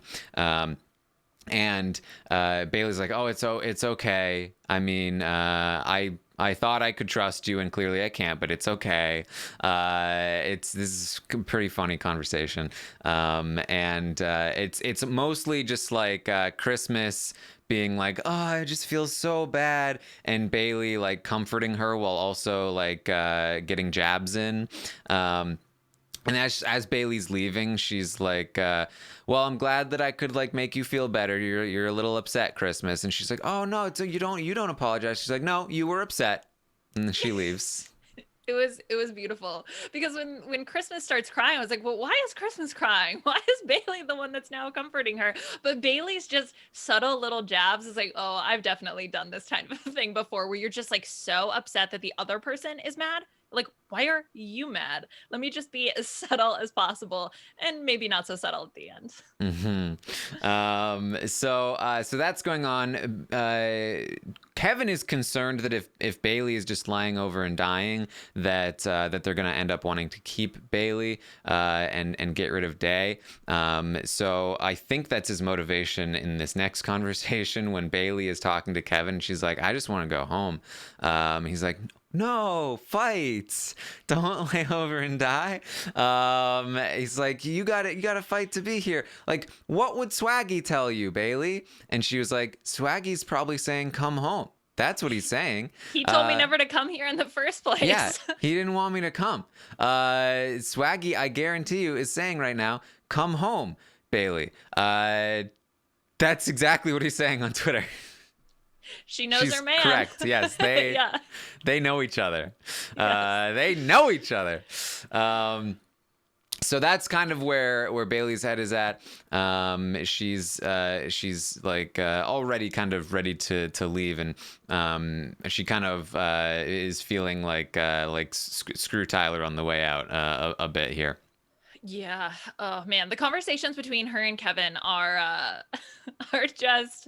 [SPEAKER 1] And Bailey's like, "Oh, it's okay. I mean, I thought I could trust you, and clearly I can't, but it's okay." It's this is a pretty funny conversation, and it's mostly just like Christmas being like, "Oh, I just feel so bad," and Bailey like comforting her while also like getting jabs in. And as Bailey's leaving, she's like, "Well, I'm glad that I could like make you feel better. You're a little upset, Christmas." And she's like, "Oh no, you don't apologize." She's like, "No, you were upset," and then she leaves.
[SPEAKER 2] It was beautiful because when Christmas starts crying, I was like, well, why is Christmas crying? Why is Bailey the one that's now comforting her? But Bailey's just subtle little jabs is like, oh, I've definitely done this kind of thing before, where you're just like so upset that the other person is mad. Like, why are you mad? Let me just be as subtle as possible, and maybe not so subtle at the end.
[SPEAKER 1] So that's going on. Kevin is concerned that if Bailey is just lying over and dying, that they're going to end up wanting to keep Bailey and get rid of Day. So I think that's his motivation in this next conversation when Bailey is talking to Kevin. She's like, "I just want to go home." He's like, "No, fights. Don't lay over and die." He's like, you gotta fight to be here. Like, what would Swaggy tell you, Bailey? And she was like, Swaggy's probably saying, "Come home." That's what he's saying.
[SPEAKER 2] He told me never to come here in the first
[SPEAKER 1] Yeah,
[SPEAKER 2] place.
[SPEAKER 1] he didn't want me to come. Swaggy, I guarantee you, is saying right now, "Come home, Bailey." That's exactly what he's saying on Twitter.
[SPEAKER 2] She knows
[SPEAKER 1] She's
[SPEAKER 2] her man.
[SPEAKER 1] correct. Yes, they
[SPEAKER 2] Yeah.
[SPEAKER 1] they know each other.
[SPEAKER 2] Yes.
[SPEAKER 1] They know each other. So that's kind of where Bailey's head is at. She's like already kind of ready to leave, and she kind of is feeling like screw Tyler on the way out a bit here.
[SPEAKER 2] Yeah. Oh man, the conversations between her and Kevin are are just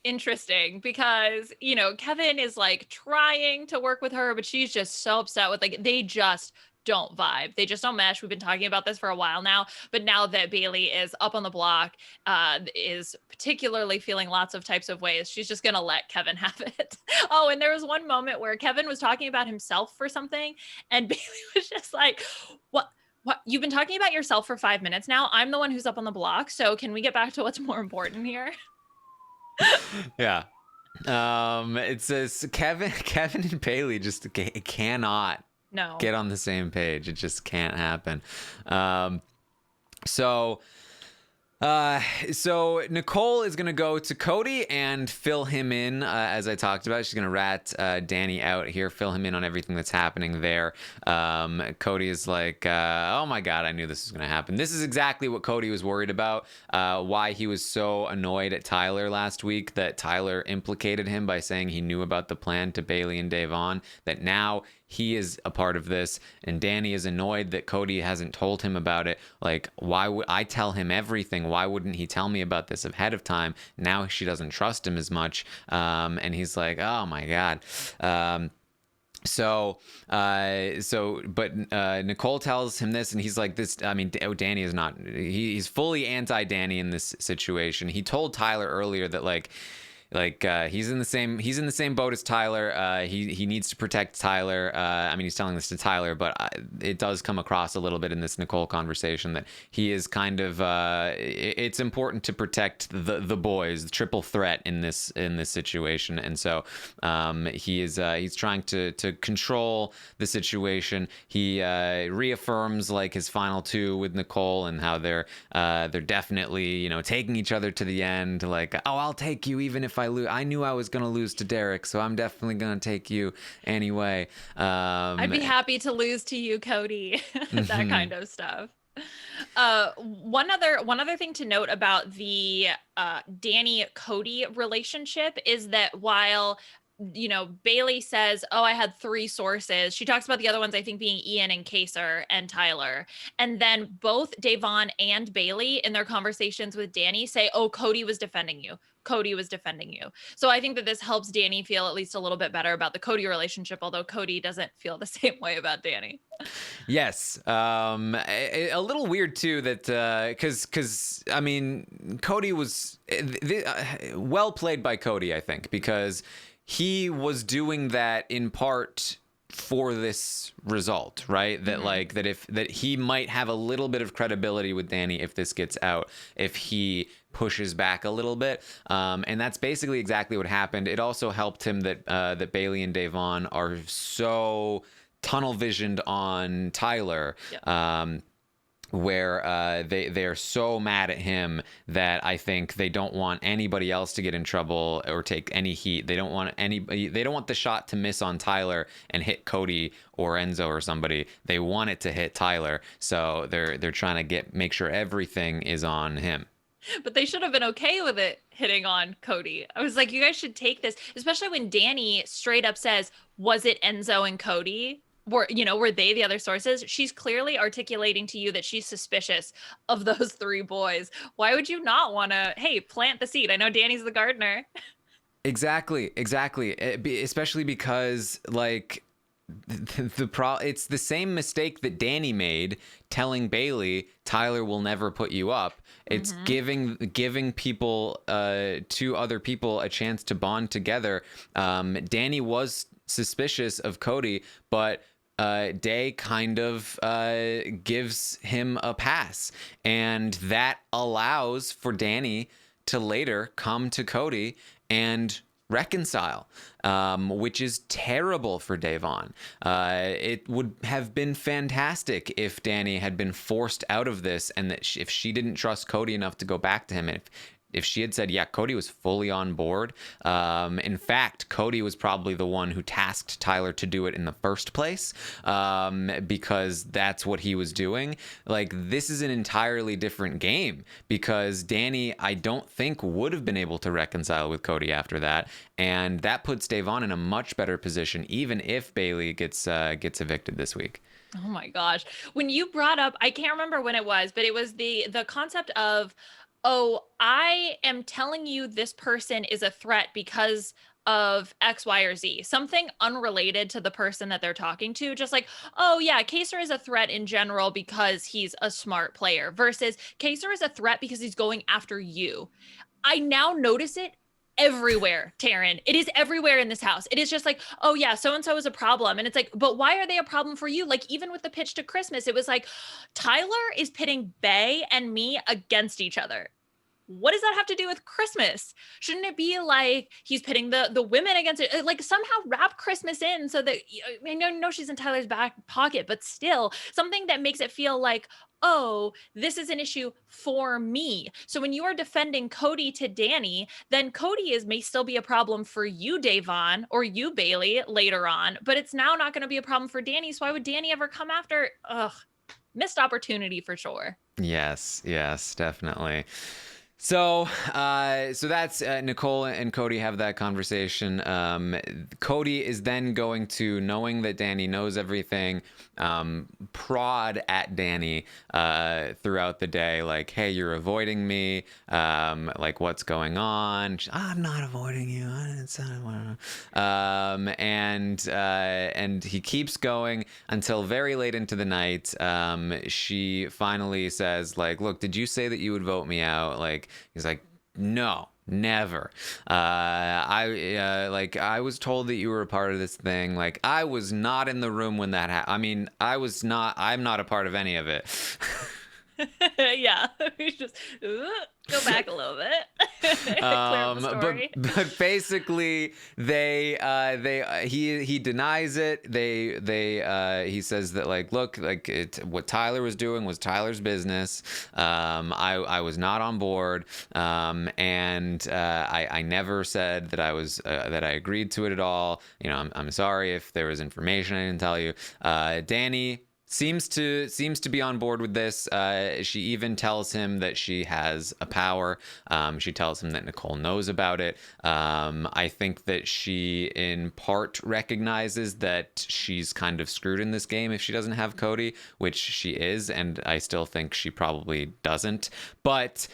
[SPEAKER 2] interesting because, Kevin is like trying to work with her, but she's just so upset with like they just don't vibe. They just don't mesh. We've been talking about this for a while now, but now that Bailey is up on the block, is particularly feeling lots of types of ways, she's just gonna let Kevin have it. Oh, and there was one moment where Kevin was talking about himself for something, and Bailey was just like, "What? What? You've been talking about yourself for 5 minutes now. I'm the one who's up on the block. So can we get back to what's more important here?"
[SPEAKER 1] Yeah. It says Kevin and Bailey just cannot
[SPEAKER 2] No.
[SPEAKER 1] get on the same page. It just can't happen. So so Nicole is gonna go to Cody and fill him in, as I talked about. She's gonna rat Danny out here, fill him in on everything that's happening there. Cody is like, "Oh my god, I knew this was gonna happen." This is exactly what Cody was worried about. Why he was so annoyed at Tyler last week, that Tyler implicated him by saying he knew about the plan to Bailey and Davon. That now he is a part of this, and Danny is annoyed that Cody hasn't told him about it. Like, why would I tell him everything? Why wouldn't he tell me about this ahead of time? Now she doesn't trust him as much, and he's like, "Oh my god." But Nicole tells him this, and he's like, "This. I mean, Danny is not. He's fully anti-Danny in this situation." He told Tyler earlier that he's in the same boat as Tyler. He needs to protect Tyler. I mean, he's telling this to Tyler, but it does come across a little bit in this Nicole conversation that he is kind of. It's important to protect the boys, the triple threat in this situation, and so he's trying to control the situation. He reaffirms like his final two with Nicole and how they're definitely taking each other to the end. Like, "Oh, I'll take you even if I lose. I knew I was gonna lose to Derek, so I'm definitely gonna take you anyway."
[SPEAKER 2] I'd be happy to lose to you, Cody. That kind of stuff. One other thing to note about the Danny Cody relationship is that while Bailey says, "Oh, I had three sources." She talks about the other ones, I think, being Ian and Kaser and Tyler. And then both Davon and Bailey in their conversations with Danny say, "Oh, Cody was defending you. Cody was defending you." So I think that this helps Danny feel at least a little bit better about the Cody relationship, although Cody doesn't feel the same way about Danny.
[SPEAKER 1] Yes, a little weird too that because I mean Cody was well played by Cody, I think, because he was doing that in part for this result, right? That like that he might have a little bit of credibility with Danny if this gets out, if he pushes back a little bit, and that's basically exactly what happened. It also helped him that that Bailey and Davon are so tunnel visioned on Tyler.
[SPEAKER 2] Yeah.
[SPEAKER 1] Where they are so mad at him that I think they don't want anybody else to get in trouble or take any heat. They don't want the shot to miss on Tyler and hit Cody or Enzo or somebody. They want it to hit Tyler, so they're trying to make sure everything is on him.
[SPEAKER 2] But they should have been okay with it hitting on Cody. I was like, you guys should take this, especially when Danny straight up says, "Was it Enzo and Cody? Were they the other sources?" She's clearly articulating to you that she's suspicious of those three boys. Why would you not want to, hey, plant the seed? I know Danny's the gardener.
[SPEAKER 1] Exactly. Especially because like it's the same mistake that Danny made telling Bailey Tyler will never put you up. It's giving people two other people a chance to bond together. Danny was suspicious of Cody, but Day kind of gives him a pass, and that allows for Danny to later come to Cody and reconcile, which is terrible for Davon. It would have been fantastic if Danny had been forced out of this, and that if she didn't trust Cody enough to go back to him, if she had said, yeah, Cody was fully on board. In fact, Cody was probably the one who tasked Tyler to do it in the first place, because that's what he was doing. Like, this is an entirely different game, because Danny, I don't think, would have been able to reconcile with Cody after that. And that puts Davon in a much better position, even if Bailey gets evicted this week.
[SPEAKER 2] Oh my gosh. When you brought up, I can't remember when it was, but it was the concept of, "Oh, I am telling you this person is a threat because of X, Y, or Z." Something unrelated to the person that they're talking to. Just like, "Oh yeah, Kaser is a threat in general because he's a smart player," versus Kaser is a threat because he's going after you. I now notice it everywhere, Taran. It is everywhere in this house. It is just like, "Oh yeah, so and so is a problem." And it's like, but why are they a problem for you? Like, even with the pitch to Christmas, it was like, Tyler is pitting Bay and me against each other. What does that have to do with Christmas? Shouldn't it be like he's pitting the women against it? Like, somehow wrap Christmas in so that, I know she's in Tyler's back pocket, but still something that makes it feel like, oh, this is an issue for me. So when you are defending Cody to Danny, then Cody may still be a problem for you, Davon, or you, Bailey, later on, but it's now not going to be a problem for Danny. So why would Danny ever come after? Ugh, missed opportunity for sure.
[SPEAKER 1] Yes, definitely. So that's Nicole and Cody have that conversation. Cody is then going to, knowing that Danny knows everything, prod at Danny throughout the day, like, "Hey, you're avoiding me. Like, what's going on?" "I'm not avoiding you." And he keeps going until very late into the night. She finally says, like, "Look, did you say that you would vote me out?" Like, he's like, "No, never. I was told that you were a part of this thing. Like, I was not in the room when that happened. I mean, I'm not a part of any of it."
[SPEAKER 2] Yeah, we just go back a little bit. Clear up the story.
[SPEAKER 1] But basically, he denies it. He says that, like, "Look, like, what Tyler was doing was Tyler's business. I was not on board, and I never said that I agreed to it at all. I'm sorry if there was information I didn't tell you." Danny seems to be on board with this. She even tells him that she has a power. She tells him that Nicole knows about it. I think that she in part recognizes that she's kind of screwed in this game if she doesn't have Cody, which she is, and I still think she probably doesn't. But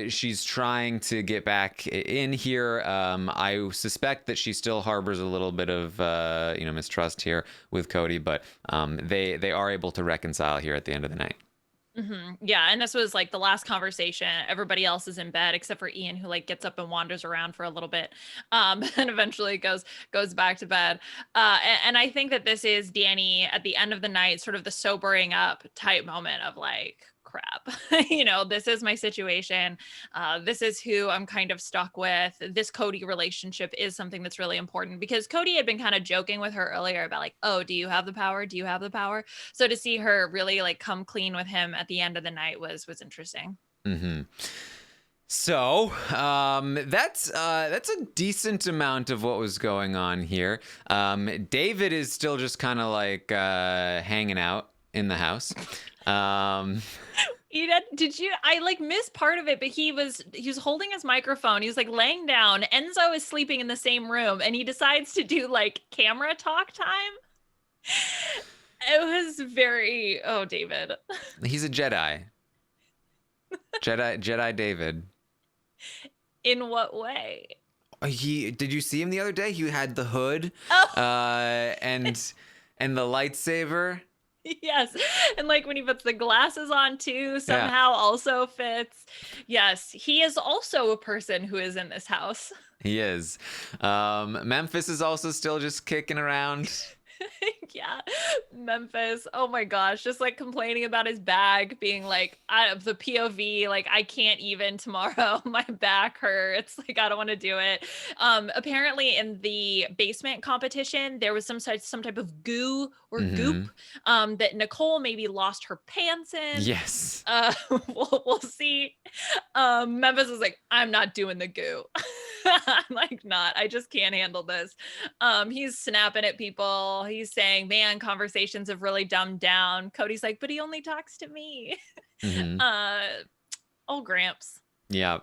[SPEAKER 1] she's trying to get back in here. I suspect that she still harbors a little bit of mistrust here with Cody, but they are able to reconcile here at the end of the night.
[SPEAKER 2] Yeah, and this was like the last conversation. Everybody else is in bed except for Ian, who like gets up and wanders around for a little bit, and eventually goes back to bed. And I think that this is Danny at the end of the night, sort of the sobering up type moment of like, crap, this is my situation. This is who I'm kind of stuck with. This Cody relationship is something that's really important because Cody had been kind of joking with her earlier about like, oh, do you have the power? Do you have the power? So to see her really like come clean with him at the end of the night was interesting.
[SPEAKER 1] So that's a decent amount of what was going on here. David is still just kind of like hanging out in the house.
[SPEAKER 2] Did you? I like missed part of it, but he was holding his microphone. He was like laying down. Enzo is sleeping in the same room, and he decides to do like camera talk time. It was very David.
[SPEAKER 1] He's a Jedi. Jedi David.
[SPEAKER 2] In what way?
[SPEAKER 1] Did you see him the other day? He had the hood, and the lightsaber.
[SPEAKER 2] Yes. And like when he puts the glasses on too, somehow also fits. Yes, he is also a person who is in this house.
[SPEAKER 1] He is. Memphis is also still just kicking around.
[SPEAKER 2] Yeah, Memphis. Oh my gosh, just like complaining about his bag, being like, out of the POV, like I can't even tomorrow. My back hurts. Like I don't want to do it. Apparently, in the basement competition, there was some type of goo or goop that Nicole maybe lost her pants in.
[SPEAKER 1] Yes.
[SPEAKER 2] We'll see. Memphis is like, I'm not doing the goo. I'm like, not. I just can't handle this. He's snapping at people. He's saying, man, conversations have really dumbed down. Cody's like, but he only talks to me. Old Gramps.
[SPEAKER 1] Yeah.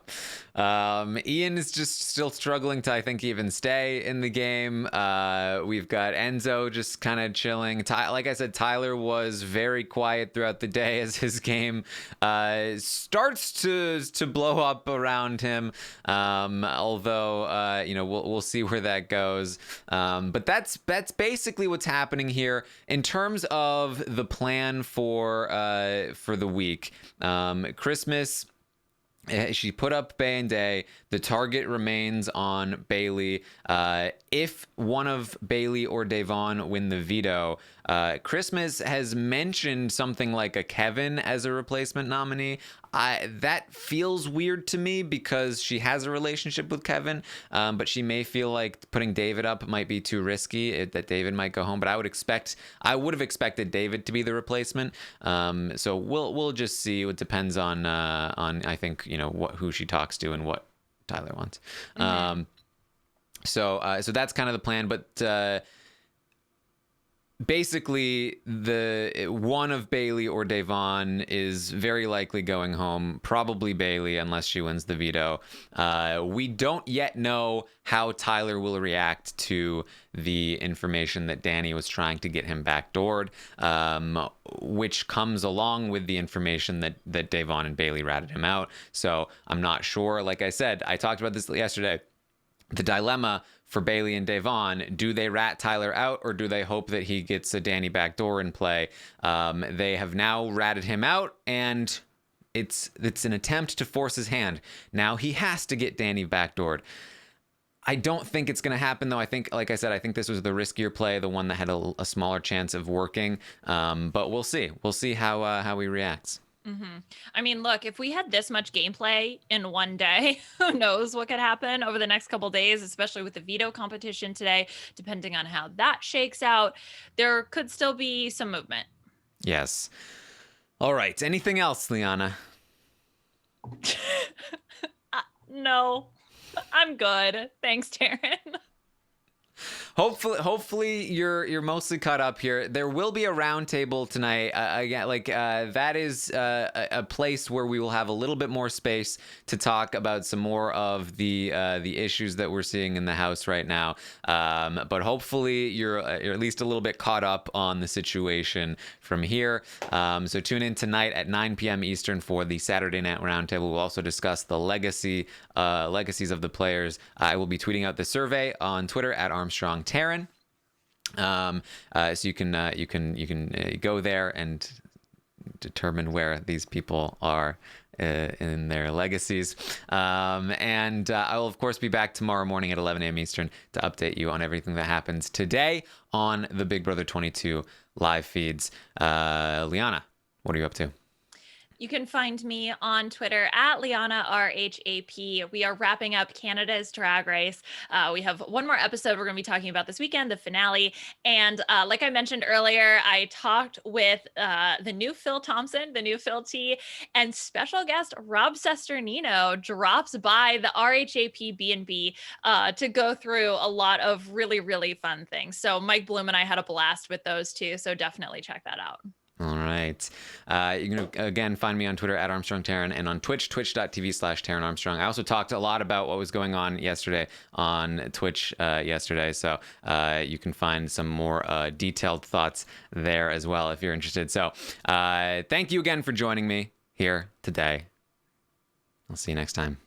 [SPEAKER 1] Ian is just still struggling to, I think, even stay in the game. We've got Enzo just kind of chilling. Like I said, Tyler was very quiet throughout the day as his game starts to blow up around him. Although, we'll see where that goes. But that's basically what's happening here in terms of the plan for the week. Christmas. She put up Bay and Day. The target remains on Bailey. If one of Bailey or Devon win the veto, Christmas has mentioned something like a Kevin as a replacement nominee. That feels weird to me because she has a relationship with Kevin, but she may feel like putting David up might be too risky, that David might go home. But I would have expected David to be the replacement. So we'll just see. It depends on I think who she talks to and what Tyler wants. So that's kind of the plan, but basically the one of Bailey or Devon is very likely going home, probably Bailey unless she wins the veto. We don't yet know how Tyler will react to the information that Danny was trying to get him backdoored, which comes along with the information that Devon and Bailey ratted him out. So I'm not sure. Like I said, I talked about this yesterday. The dilemma for Bailey and Devon, do they rat Tyler out or do they hope that he gets a Danny backdoor in play? They have now ratted him out, and it's an attempt to force his hand. Now he has to get Danny backdoored. I don't think it's going to happen, though. I think, like I said, I think this was the riskier play, the one that had a smaller chance of working. But we'll see. We'll see how he reacts.
[SPEAKER 2] I mean, look, if we had this much gameplay in one day, who knows what could happen over the next couple days, especially with the veto competition today, depending on how that shakes out. There could still be some movement.
[SPEAKER 1] Yes. All right. Anything else, Liana?
[SPEAKER 2] No, I'm good. Thanks, Taran.
[SPEAKER 1] Hopefully you're mostly caught up here. There will be a roundtable tonight. Again, that is a place where we will have a little bit more space to talk about some more of the issues that we're seeing in the House right now. But hopefully you're at least a little bit caught up on the situation from here. So tune in tonight at 9 p.m. Eastern for the Saturday Night Roundtable. We'll also discuss the legacies of the players. I will be tweeting out the survey on Twitter at Armstrong Taran. So you can go there and determine where these people are in their legacies. And I will, of course, be back tomorrow morning at 11 a.m. Eastern to update you on everything that happens today on the Big Brother 22 live feeds. Liana, what are you up to?
[SPEAKER 2] You can find me on Twitter at Liana RHAP. We are wrapping up Canada's Drag Race. We have one more episode we're going to be talking about this weekend, the finale. And like I mentioned earlier, I talked with the new Phil Thompson, the new Phil T, and special guest Rob Sesternino drops by the RHAP B&B to go through a lot of really, really fun things. So Mike Bloom and I had a blast with those two. So definitely check that out.
[SPEAKER 1] All right. You can, again, find me on Twitter at Armstrong Taran and on Twitch, twitch.tv/Taran Armstrong. I also talked a lot about what was going on yesterday on Twitch yesterday. So you can find some more detailed thoughts there as well if you're interested. So thank you again for joining me here today. I'll see you next time.